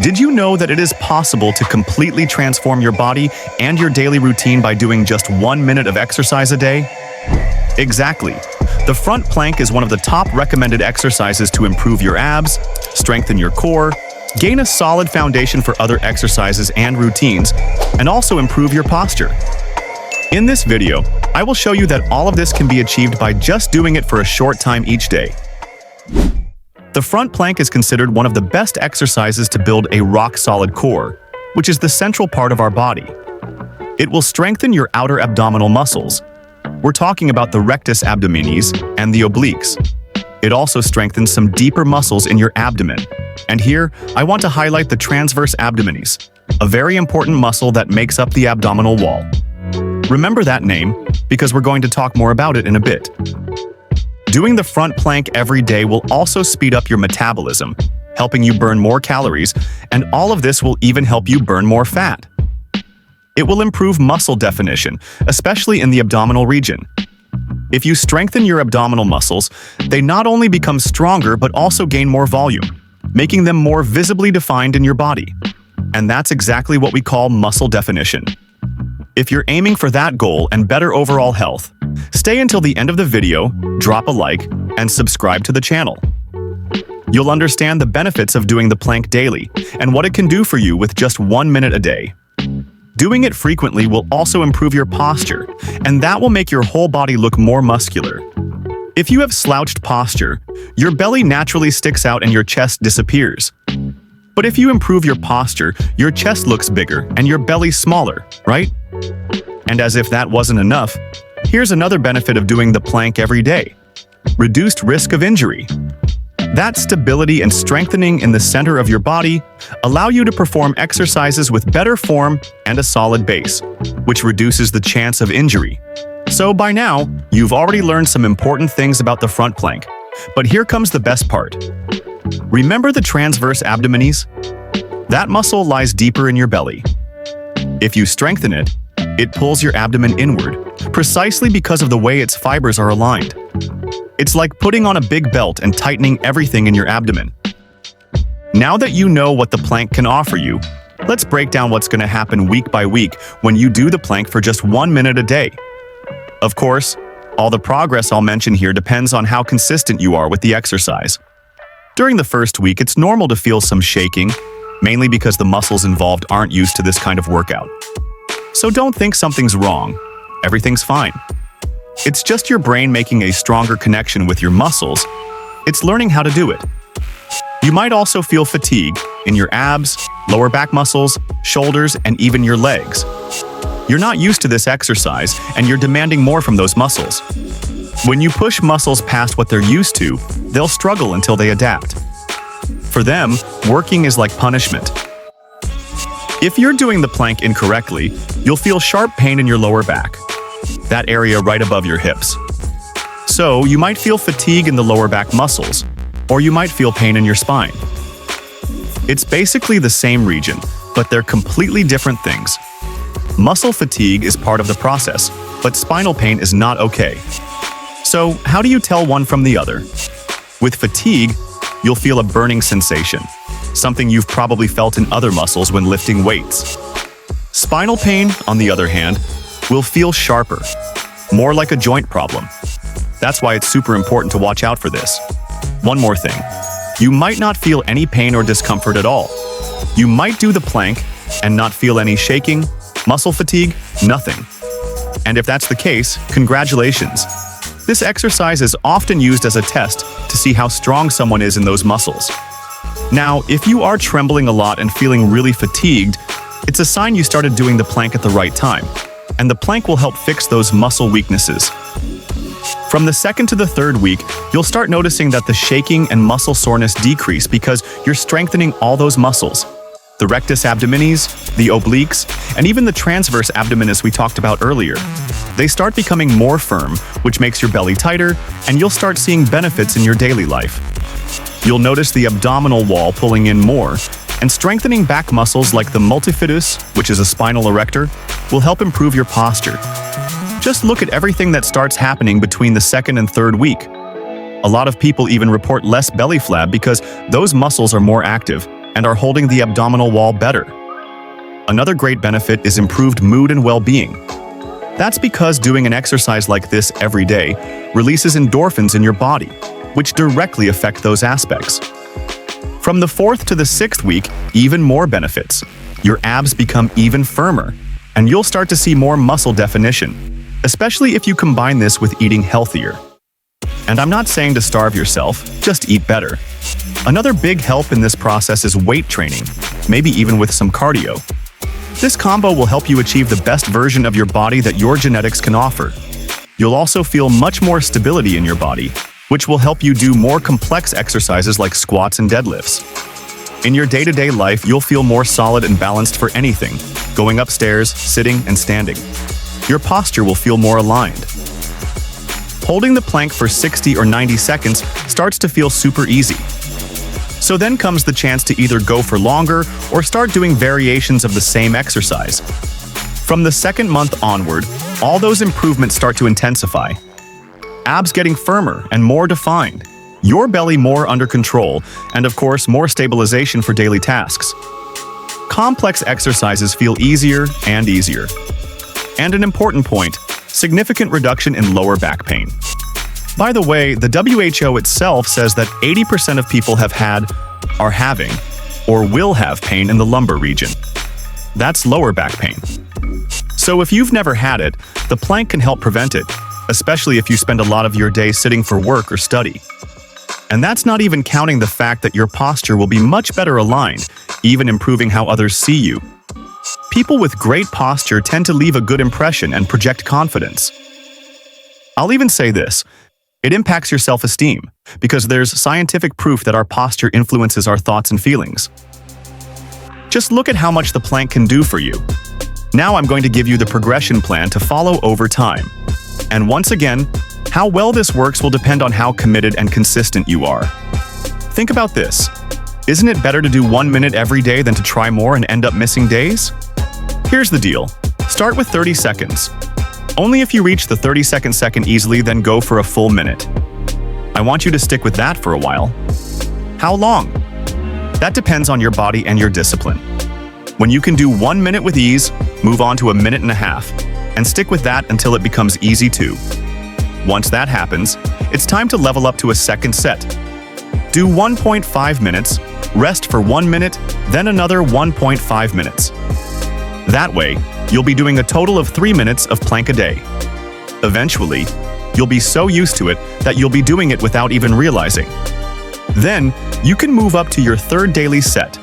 Did you know that it is possible to completely transform your body and your daily routine by doing just 1 minute of exercise a day? Exactly. The front plank is one of the top recommended exercises to improve your abs, strengthen your core, gain a solid foundation for other exercises and routines, and also improve your posture. In this video, I will show you that all of this can be achieved by just doing it for a short time each day. The front plank is considered one of the best exercises to build a rock-solid core, which is the central part of our body. It will strengthen your outer abdominal muscles. We're talking about the rectus abdominis and the obliques. It also strengthens some deeper muscles in your abdomen. And here, I want to highlight the transverse abdominis, a very important muscle that makes up the abdominal wall. Remember that name, because we're going to talk more about it in a bit. Doing the front plank every day will also speed up your metabolism, helping you burn more calories, and all of this will even help you burn more fat. It will improve muscle definition, especially in the abdominal region. If you strengthen your abdominal muscles, they not only become stronger but also gain more volume, making them more visibly defined in your body. And that's exactly what we call muscle definition. If you're aiming for that goal and better overall health, stay until the end of the video, drop a like, and subscribe to the channel. You'll understand the benefits of doing the plank daily and what it can do for you with just 1 minute a day. Doing it frequently will also improve your posture, and that will make your whole body look more muscular. If you have slouched posture, your belly naturally sticks out and your chest disappears. But if you improve your posture, your chest looks bigger and your belly smaller, right? And as if that wasn't enough, here's another benefit of doing the plank every day: reduced risk of injury. That stability and strengthening in the center of your body allow you to perform exercises with better form and a solid base, which reduces the chance of injury. So by now, you've already learned some important things about the front plank. But here comes the best part. Remember the transverse abdominis? That muscle lies deeper in your belly. If you strengthen it, it pulls your abdomen inward, precisely because of the way its fibers are aligned. It's like putting on a big belt and tightening everything in your abdomen. Now that you know what the plank can offer you, let's break down what's going to happen week by week when you do the plank for just 1 minute a day. Of course, all the progress I'll mention here depends on how consistent you are with the exercise. During the first week, it's normal to feel some shaking, mainly because the muscles involved aren't used to this kind of workout. So don't think something's wrong. Everything's fine. It's just your brain making a stronger connection with your muscles. It's learning how to do it. You might also feel fatigue in your abs, lower back muscles, shoulders, and even your legs. You're not used to this exercise, and you're demanding more from those muscles. When you push muscles past what they're used to, they'll struggle until they adapt. For them, working is like punishment. If you're doing the plank incorrectly, you'll feel sharp pain in your lower back, that area right above your hips. So you might feel fatigue in the lower back muscles, or you might feel pain in your spine. It's basically the same region, but they're completely different things. Muscle fatigue is part of the process, but spinal pain is not okay. So how do you tell one from the other? With fatigue, you'll feel a burning sensation, something you've probably felt in other muscles when lifting weights. Spinal pain, on the other hand, will feel sharper, more like a joint problem. That's why it's super important to watch out for this. One more thing. You might not feel any pain or discomfort at all. You might do the plank and not feel any shaking, muscle fatigue, nothing. And if that's the case, congratulations. This exercise is often used as a test to see how strong someone is in those muscles. Now, if you are trembling a lot and feeling really fatigued, it's a sign you started doing the plank at the right time, and the plank will help fix those muscle weaknesses. From the second to the third week, you'll start noticing that the shaking and muscle soreness decrease because you're strengthening all those muscles. The rectus abdominis, the obliques, and even the transverse abdominis we talked about earlier. They start becoming more firm, which makes your belly tighter, and you'll start seeing benefits in your daily life. You'll notice the abdominal wall pulling in more, and strengthening back muscles like the multifidus, which is a spinal erector, will help improve your posture. Just look at everything that starts happening between the second and third week. A lot of people even report less belly flab because those muscles are more active, and are holding the abdominal wall better. Another great benefit is improved mood and well-being. That's because doing an exercise like this every day releases endorphins in your body, which directly affect those aspects. From the 4th to the 6th week, even more benefits. Your abs become even firmer, and you'll start to see more muscle definition, especially if you combine this with eating healthier. And I'm not saying to starve yourself, just eat better. Another big help in this process is weight training, maybe even with some cardio. This combo will help you achieve the best version of your body that your genetics can offer. You'll also feel much more stability in your body, which will help you do more complex exercises like squats and deadlifts. In your day-to-day life, you'll feel more solid and balanced for anything, going upstairs, sitting, and standing. Your posture will feel more aligned. Holding the plank for 60 or 90 seconds starts to feel super easy. So then comes the chance to either go for longer or start doing variations of the same exercise. From the 2nd month onward, all those improvements start to intensify. Abs getting firmer and more defined, your belly more under control, and of course, more stabilization for daily tasks. Complex exercises feel easier and easier. And an important point, significant reduction in lower back pain. By the way, the WHO itself says that 80% of people have had, are having, or will have pain in the lumbar region. That's lower back pain. So if you've never had it, the plank can help prevent it, especially if you spend a lot of your day sitting for work or study. And that's not even counting the fact that your posture will be much better aligned, even improving how others see you. People with great posture tend to leave a good impression and project confidence. I'll even say this. It impacts your self-esteem, because there's scientific proof that our posture influences our thoughts and feelings. Just look at how much the plank can do for you. Now I'm going to give you the progression plan to follow over time. And once again, how well this works will depend on how committed and consistent you are. Think about this. Isn't it better to do 1 minute every day than to try more and end up missing days? Here's the deal. Start with 30 seconds. Only if you reach the 30-second second easily, then go for a full minute. I want you to stick with that for a while. How long? That depends on your body and your discipline. When you can do 1 minute with ease, move on to a minute and a half, and stick with that until it becomes easy too. Once that happens, it's time to level up to a second set. Do 1.5 minutes, rest for 1 minute, then another 1.5 minutes. That way, you'll be doing a total of 3 minutes of plank a day. Eventually, you'll be so used to it that you'll be doing it without even realizing. Then, you can move up to your 3rd daily set.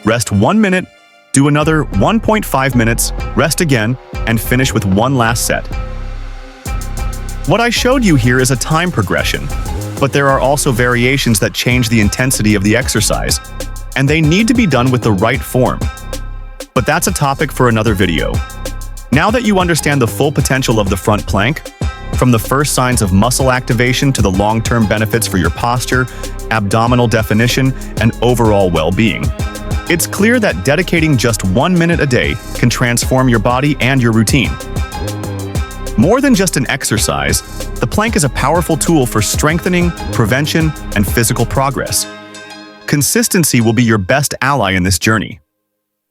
Rest 1 minute, do another 1.5 minutes, rest again, and finish with one last set. What I showed you here is a time progression, but there are also variations that change the intensity of the exercise, and they need to be done with the right form. But that's a topic for another video. Now that you understand the full potential of the front plank, from the first signs of muscle activation to the long-term benefits for your posture, abdominal definition, and overall well-being, it's clear that dedicating just 1 minute a day can transform your body and your routine. More than just an exercise, the plank is a powerful tool for strengthening, prevention, and physical progress. Consistency will be your best ally in this journey.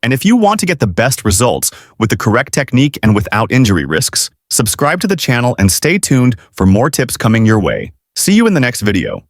And if you want to get the best results with the correct technique and without injury risks, subscribe to the channel and stay tuned for more tips coming your way. See you in the next video.